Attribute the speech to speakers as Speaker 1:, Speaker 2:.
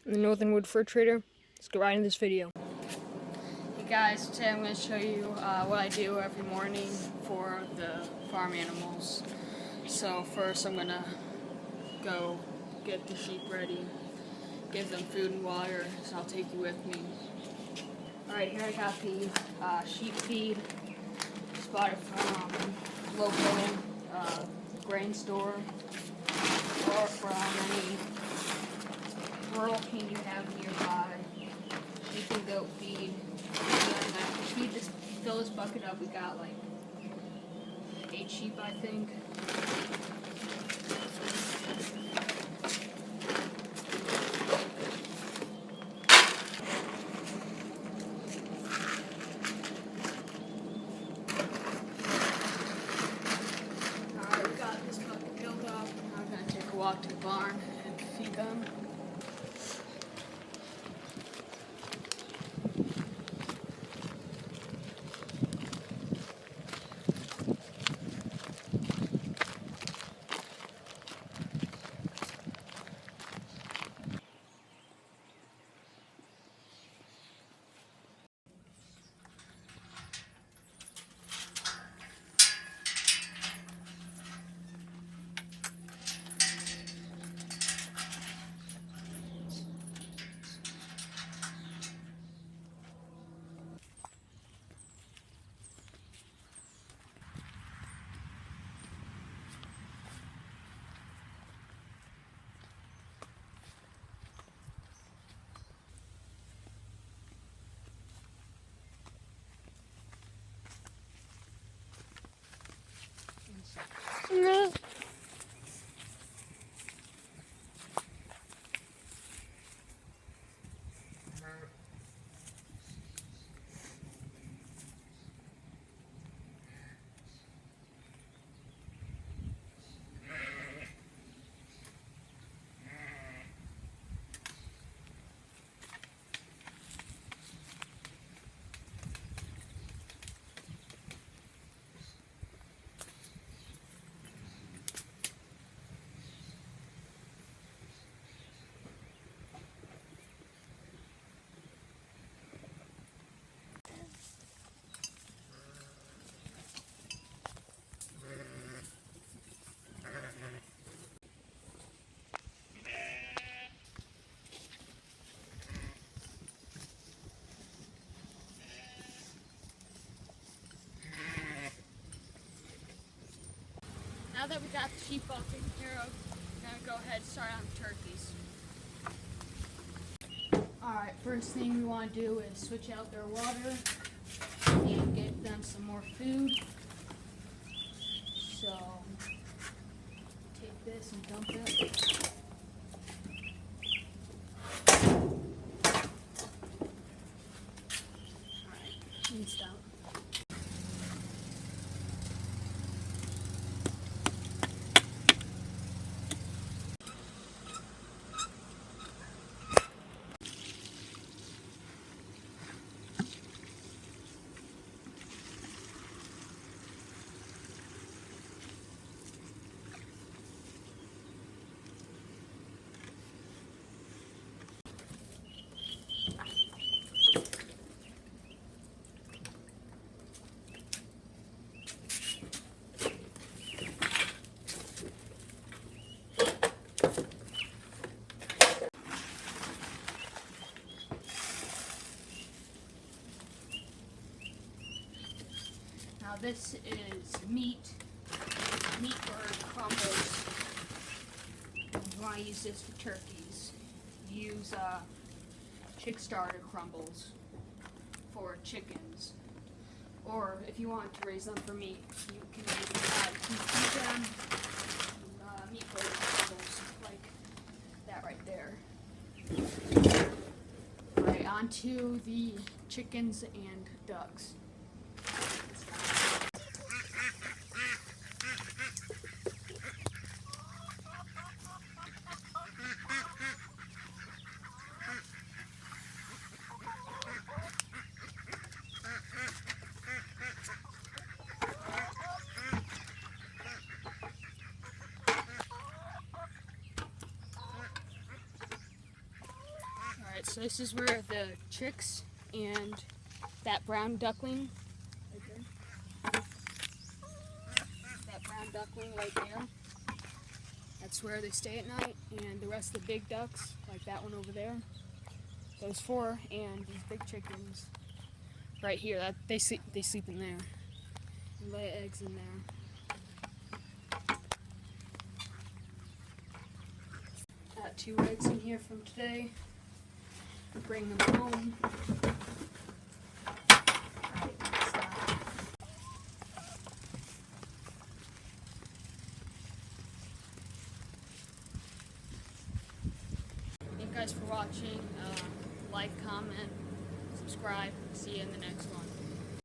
Speaker 1: in the Northern Wood Refrigerator. Let's get right into this video. Hey guys, today I'm going to show you what I do every morning for the farm animals. So first I'm going to go get the sheep ready, give them food and water, so I'll take you with me. Alright, here I got the sheep feed. Just bought it from local grain store or from any rural king you have nearby. Sheep and goat feed. And then we just fill this bucket up. We got like 8 sheep, I think. Alright, we got this bucket filled up. I'm going to take a walk to the barn and feed them. Now that we got the sheep all taken care of, we're going to go ahead and start on the turkeys. Alright, first thing we want to do is switch out their water and get them some more food. So, take this and dump it. Alright, needs dump. Now this is meat bird crumbles. You want to use this for turkeys. Use chick starter crumbles for chickens. Or if you want to raise them for meat, you can feed them meat bird crumbles like that right there. Right, onto the chickens and ducks. Alright, so this is where the chicks and that brown duckling, right there, that brown duckling right there, that's where they stay at night, and the rest of the big ducks, like that one over there, those four, and these big chickens right here, that they sleep in there, and lay eggs in there. Got 2 eggs in here from today. Bring them home. Thank you guys for watching. Like, comment, subscribe. See you in the next one.